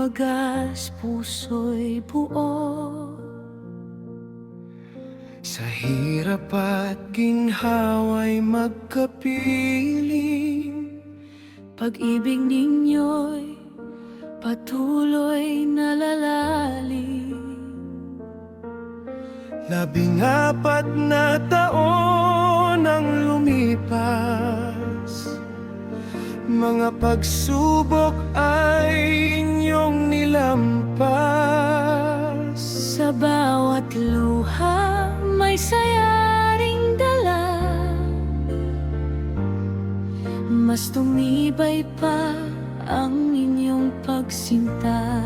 wagas, puso'y buo. Sa hirap at ginhawa'y magkapiling, Pag-ibig ninyo'y patuloy na lalalim. 14 na taon ang lumipas, mga pagsubok ay inyong nilampas. Sa bawat luha may saya ring dala, mas tumibay pa ang inyong pagsinta.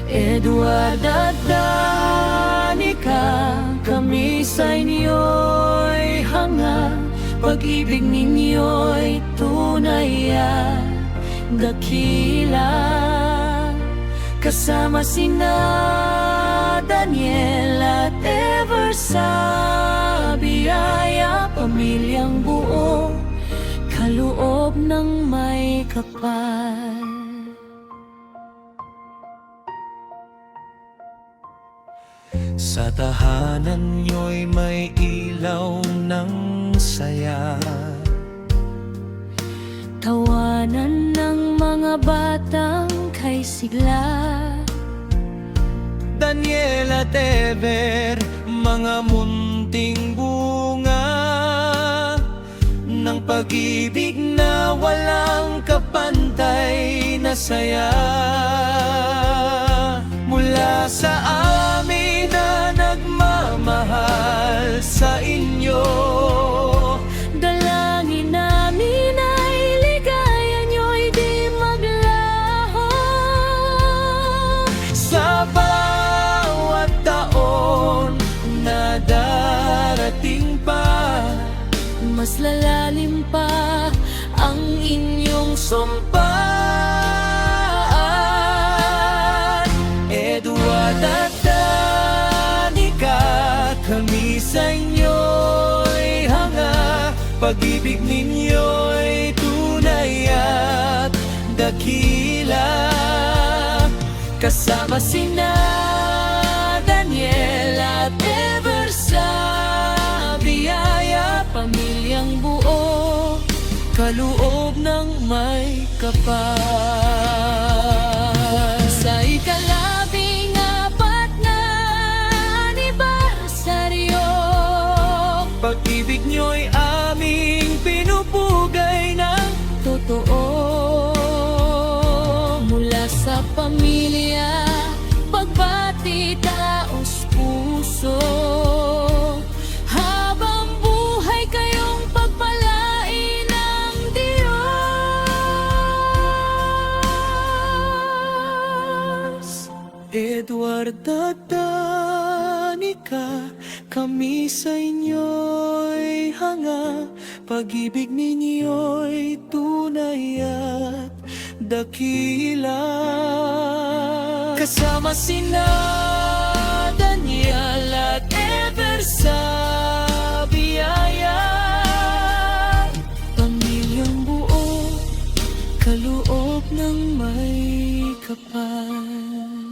Edward at Danica, kami sa inyo'y hanga. Pag-ibig ninyo'y tunay at dakila. Kasama sina Daniel at Ever sa biyaya, pamilyang buo, kaloob ng may kapal. Sa tahanan nyo'y may ilaw ng saya, Tawanan ng mga batang kay sigla. Daniel at Ever, mga munting bunga ng pag-ibig na walang kapantay na saya. Mula sa amin na nagmamahal sa inyo, Dalangin namin ay ligaya nyo'y di maglaho. sa bawat taon na darating pa, Mas lalalim pa ang inyong sumpaan. Edward at Danica, kami sa inyo'y hanga. Pag-ibig ninyo'y tunay at dakila. Kasama sina Daniel at Ever sa biyaya, pamilyang buo, kaloob ng may kapal. Sa ika-14 na anibersaryo, Pag-ibig nyo'y aming pinupugay ng totoo. Mula sa pamilya, pagbati, taos puso, habang buhay kayong pagpalain ng Diyos. Edward at Danica, kami sa inyo'y hanga. Pag-ibig ninyo'y tunay at dakila. Kasama sina Daniel at Ever sa biyaya, Pamilyang buo, kaloob ng may kapal.